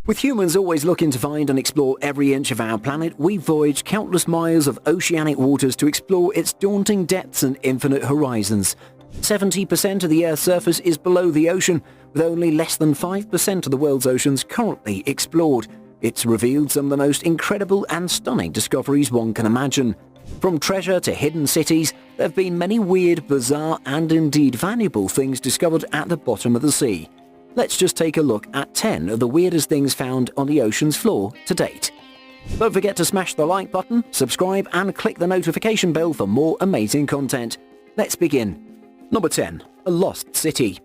With humans always looking to find and explore every inch of our planet, we voyage countless miles of oceanic waters to explore its daunting depths and infinite horizons. 70% of the Earth's surface is below the ocean, with only less than 5% of the world's oceans currently explored. It's revealed some of the most incredible and stunning discoveries one can imagine. From treasure to hidden cities, there have been many weird, bizarre and indeed valuable things discovered at the bottom of the sea. Let's just take a look at 10 of the weirdest things found on the ocean's floor to date. Don't forget to smash the like button, subscribe and click the notification bell for more amazing content. Let's begin. Number 10. A lost city.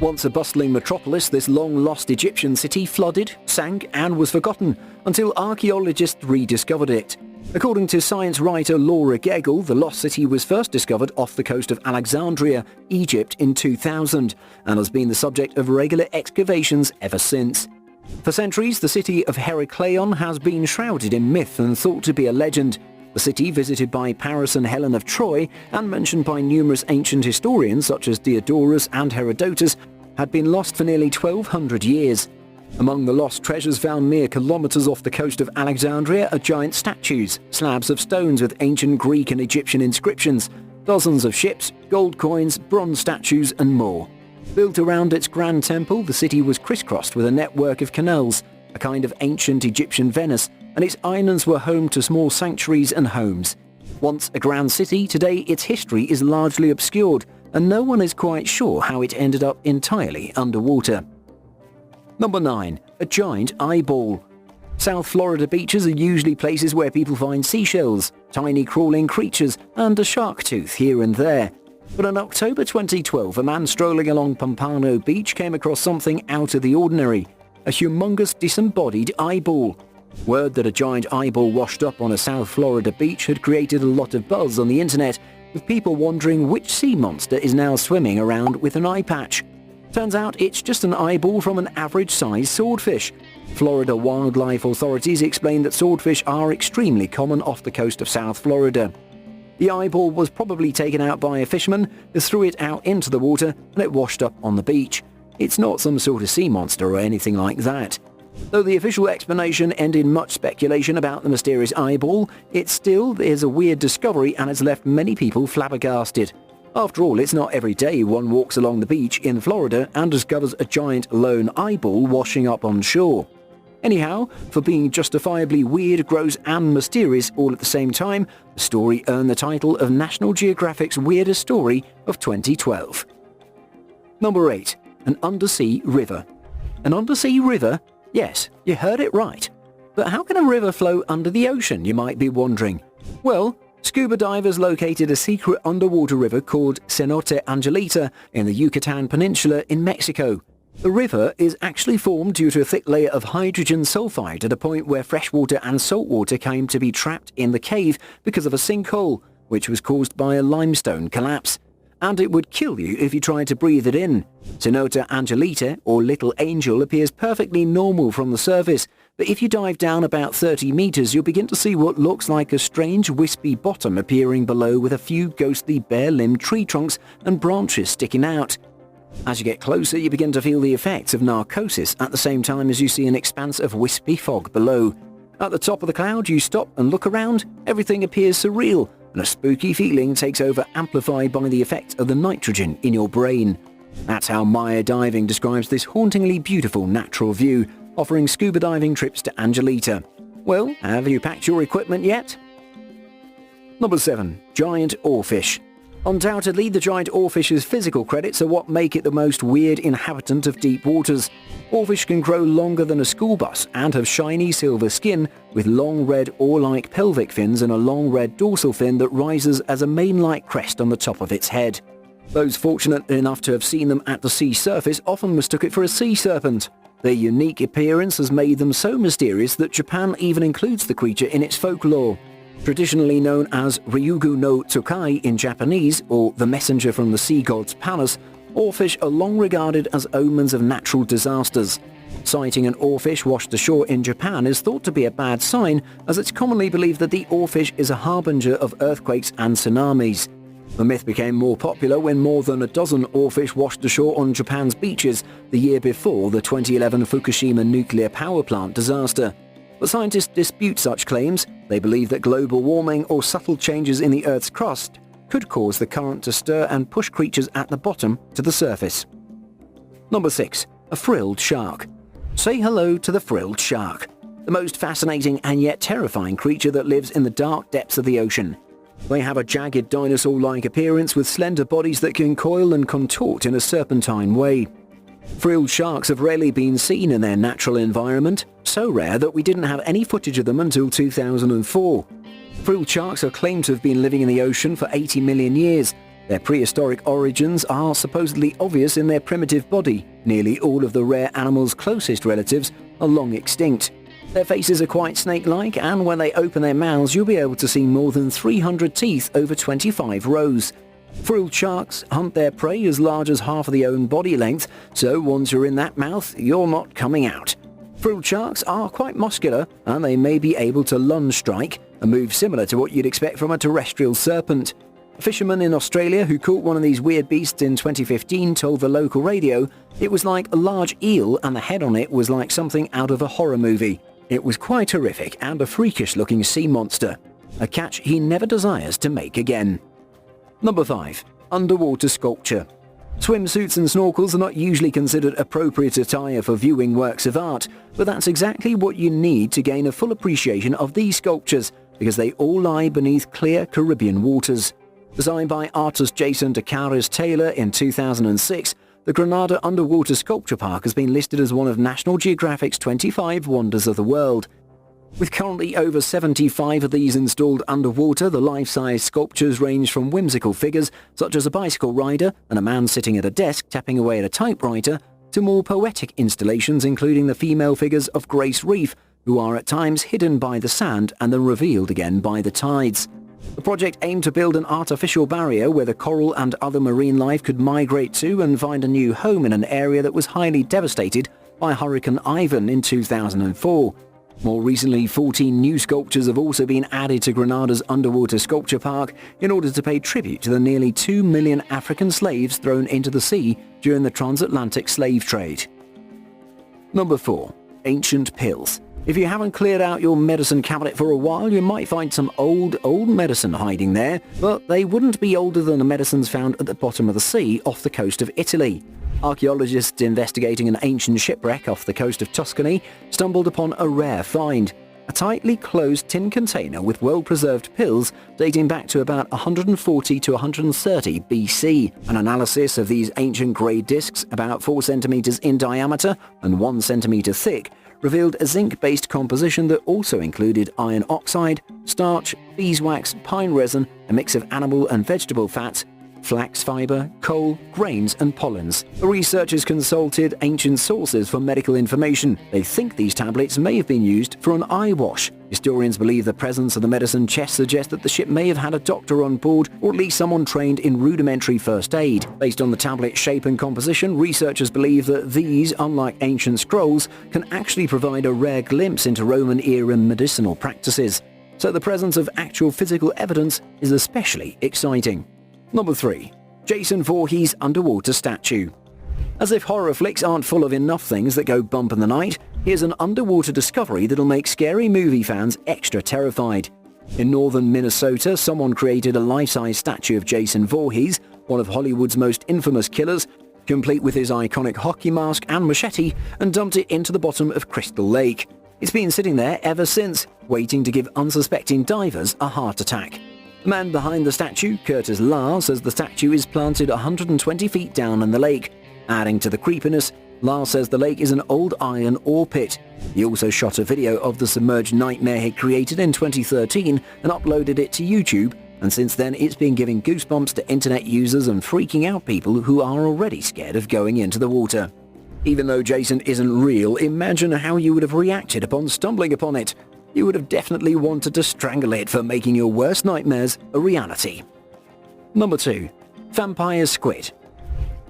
Once a bustling metropolis, this long-lost Egyptian city flooded, sank and was forgotten until archaeologists rediscovered it. According to science writer Laura Gegel, the lost city was first discovered off the coast of Alexandria, Egypt in 2000 and has been the subject of regular excavations ever since. For centuries, the city of Heracleion has been shrouded in myth and thought to be a legend. The city, visited by Paris and Helen of Troy and mentioned by numerous ancient historians such as Diodorus and Herodotus, had been lost for nearly 1,200 years. Among the lost treasures found mere kilometers off the coast of Alexandria are giant statues, slabs of stones with ancient Greek and Egyptian inscriptions, dozens of ships, gold coins, bronze statues and more. Built around its grand temple, the city was crisscrossed with a network of canals, a kind of ancient Egyptian Venice, and its islands were home to small sanctuaries and homes. Once a grand city, today its history is largely obscured, and no one is quite sure how it ended up entirely underwater. Number 9. A giant eyeball. South Florida beaches are usually places where people find seashells, tiny crawling creatures, and a shark tooth here and there. But in October 2012, a man strolling along Pompano Beach came across something out of the ordinary, a humongous disembodied eyeball. Word that a giant eyeball washed up on a South Florida beach had created a lot of buzz on the internet, with people wondering which sea monster is now swimming around with an eye patch. Turns out it's just an eyeball from an average-sized swordfish. Florida wildlife authorities explain that swordfish are extremely common off the coast of South Florida. The eyeball was probably taken out by a fisherman who threw it out into the water and it washed up on the beach. It's not some sort of sea monster or anything like that. Though the official explanation ended much speculation about the mysterious eyeball, it still is a weird discovery and has left many people flabbergasted. After all, it's not every day one walks along the beach in Florida and discovers a giant lone eyeball washing up on shore. Anyhow, for being justifiably weird, gross and mysterious all at the same time, the story earned the title of National Geographic's Weirdest Story of 2012. Number 8. An undersea river. An undersea river? Yes, you heard it right. But how can a river flow under the ocean, you might be wondering? Well, scuba divers located a secret underwater river called Cenote Angelita in the Yucatan Peninsula in Mexico. The river is actually formed due to a thick layer of hydrogen sulfide at a point where freshwater and saltwater came to be trapped in the cave because of a sinkhole, which was caused by a limestone collapse. And it would kill you if you tried to breathe it in. Cenote Angelita, or Little Angel, appears perfectly normal from the surface, but if you dive down about 30 meters, you'll begin to see what looks like a strange wispy bottom appearing below with a few ghostly bare-limbed tree trunks and branches sticking out. As you get closer, you begin to feel the effects of narcosis at the same time as you see an expanse of wispy fog below. At the top of the cloud, you stop and look around. Everything appears surreal, and a spooky feeling takes over, amplified by the effect of the nitrogen in your brain. That's how Maya Diving describes this hauntingly beautiful natural view, offering scuba diving trips to Angelita. Well, have you packed your equipment yet? Number 7. Giant oarfish. Undoubtedly, the giant oarfish's physical credits are what make it the most weird inhabitant of deep waters. Oarfish can grow longer than a school bus and have shiny silver skin with long red oar-like pelvic fins and a long red dorsal fin that rises as a mane-like crest on the top of its head. Those fortunate enough to have seen them at the sea surface often mistook it for a sea serpent. Their unique appearance has made them so mysterious that Japan even includes the creature in its folklore. Traditionally known as Ryugu no Tsukai in Japanese, or the messenger from the sea god's palace, oarfish are long regarded as omens of natural disasters. Sighting an oarfish washed ashore in Japan is thought to be a bad sign, as it's commonly believed that the oarfish is a harbinger of earthquakes and tsunamis. The myth became more popular when more than a dozen oarfish washed ashore on Japan's beaches the year before the 2011 Fukushima nuclear power plant disaster. But scientists dispute such claims. They believe that global warming or subtle changes in the Earth's crust could cause the current to stir and push creatures at the bottom to the surface. Number 6. A frilled shark. Say hello to the frilled shark, the most fascinating and yet terrifying creature that lives in the dark depths of the ocean. They have a jagged dinosaur-like appearance with slender bodies that can coil and contort in a serpentine way. Frilled sharks have rarely been seen in their natural environment, so rare that we didn't have any footage of them until 2004. Frilled sharks are claimed to have been living in the ocean for 80 million years. Their prehistoric origins are supposedly obvious in their primitive body. Nearly all of the rare animal's closest relatives are long extinct. Their faces are quite snake-like, and when they open their mouths you'll be able to see more than 300 teeth over 25 rows. Frilled sharks hunt their prey as large as half of their own body length, so once you're in that mouth, you're not coming out. Frilled sharks are quite muscular, and they may be able to lunge strike, a move similar to what you'd expect from a terrestrial serpent. A fisherman in Australia who caught one of these weird beasts in 2015 told the local radio it was like a large eel and the head on it was like something out of a horror movie. It was quite horrific and a freakish-looking sea monster, a catch he never desires to make again. Number 5. Underwater sculpture. Swimsuits and snorkels are not usually considered appropriate attire for viewing works of art, but that's exactly what you need to gain a full appreciation of these sculptures, because they all lie beneath clear Caribbean waters. Designed by artist Jason DeCaris Taylor in 2006, the Granada Underwater Sculpture Park has been listed as one of National Geographic's 25 Wonders of the World. With currently over 75 of these installed underwater, the life-size sculptures range from whimsical figures such as a bicycle rider and a man sitting at a desk tapping away at a typewriter, to more poetic installations including the female figures of Grace Reef, who are at times hidden by the sand and then revealed again by the tides. The project aimed to build an artificial barrier where the coral and other marine life could migrate to and find a new home in an area that was highly devastated by Hurricane Ivan in 2004. More recently, 14 new sculptures have also been added to Granada's Underwater Sculpture Park in order to pay tribute to the nearly 2 million African slaves thrown into the sea during the transatlantic slave trade. Number 4. Ancient pills. If you haven't cleared out your medicine cabinet for a while, you might find some old medicine hiding there, but they wouldn't be older than the medicines found at the bottom of the sea off the coast of Italy. Archaeologists investigating an ancient shipwreck off the coast of Tuscany stumbled upon a rare find, a tightly closed tin container with well-preserved pills dating back to about 140 to 130 BC. An analysis of these ancient grey discs, about 4 centimeters in diameter and 1 centimeter thick, revealed a zinc-based composition that also included iron oxide, starch, beeswax, pine resin, a mix of animal and vegetable fats, flax fiber, coal, grains and pollens. The researchers consulted ancient sources for medical information. They think these tablets may have been used for an eye wash. Historians believe the presence of the medicine chest suggests that the ship may have had a doctor on board, or at least someone trained in rudimentary first aid. Based on the tablet's shape and composition, researchers believe that these, unlike ancient scrolls, can actually provide a rare glimpse into Roman-era medicinal practices. So the presence of actual physical evidence is especially exciting. Number 3. Jason Voorhees underwater statue. As if horror flicks aren't full of enough things that go bump in the night, here's an underwater discovery that'll make scary movie fans extra terrified. In northern Minnesota, someone created a life-size statue of Jason Voorhees, one of Hollywood's most infamous killers, complete with his iconic hockey mask and machete, and dumped it into the bottom of Crystal Lake. It's been sitting there ever since, waiting to give unsuspecting divers a heart attack. The man behind the statue, Curtis Lahr, says the statue is planted 120 feet down in the lake. Adding to the creepiness, Lahr says the lake is an old iron ore pit. He also shot a video of the submerged nightmare he created in 2013 and uploaded it to YouTube, and since then it's been giving goosebumps to internet users and freaking out people who are already scared of going into the water. Even though Jason isn't real, imagine how you would have reacted upon stumbling upon it. You would have definitely wanted to strangle it for making your worst nightmares a reality. Number 2. Vampire squid.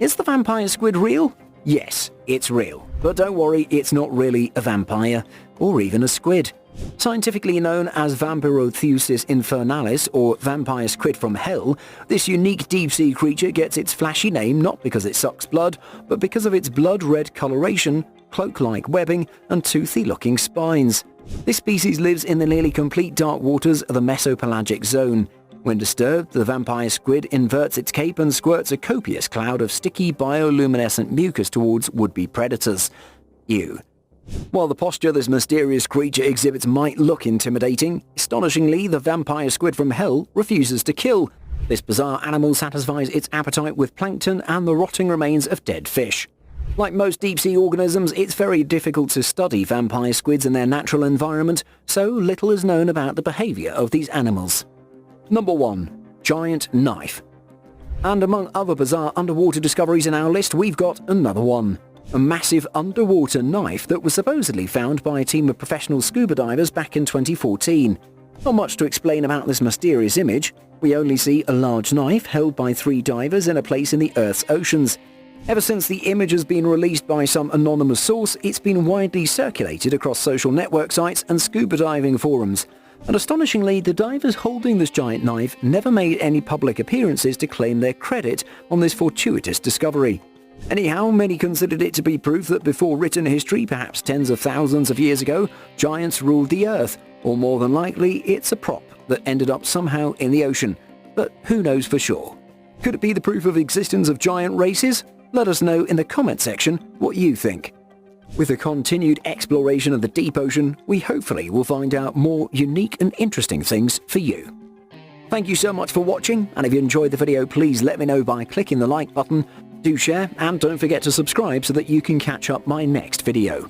Is the vampire squid real? Yes, it's real. But don't worry, it's not really a vampire, or even a squid. Scientifically known as Vampirothusis infernalis, or vampire squid from hell, this unique deep-sea creature gets its flashy name not because it sucks blood, but because of its blood-red coloration, cloak-like webbing, and toothy-looking spines. This species lives in the nearly complete dark waters of the mesopelagic zone. When disturbed, the vampire squid inverts its cape and squirts a copious cloud of sticky bioluminescent mucus towards would-be predators. Ew. While the posture this mysterious creature exhibits might look intimidating, astonishingly the vampire squid from hell refuses to kill. This bizarre animal satisfies its appetite with plankton and the rotting remains of dead fish. Like most deep-sea organisms, it's very difficult to study vampire squids in their natural environment, so little is known about the behavior of these animals. Number 1. Giant knife. And among other bizarre underwater discoveries in our list, we've got another one. A massive underwater knife that was supposedly found by a team of professional scuba divers back in 2014. Not much to explain about this mysterious image. We only see a large knife held by 3 divers in a place in the Earth's oceans. Ever since the image has been released by some anonymous source, it's been widely circulated across social network sites and scuba diving forums. And astonishingly, the divers holding this giant knife never made any public appearances to claim their credit on this fortuitous discovery. Anyhow, many considered it to be proof that before written history, perhaps tens of thousands of years ago, giants ruled the Earth, or more than likely, it's a prop that ended up somehow in the ocean. But who knows for sure? Could it be the proof of existence of giant races? Let us know in the comment section what you think. With the continued exploration of the deep ocean, we hopefully will find out more unique and interesting things for you. Thank you so much for watching, and if you enjoyed the video, please let me know by clicking the like button. Do share, and don't forget to subscribe so that you can catch up my next video.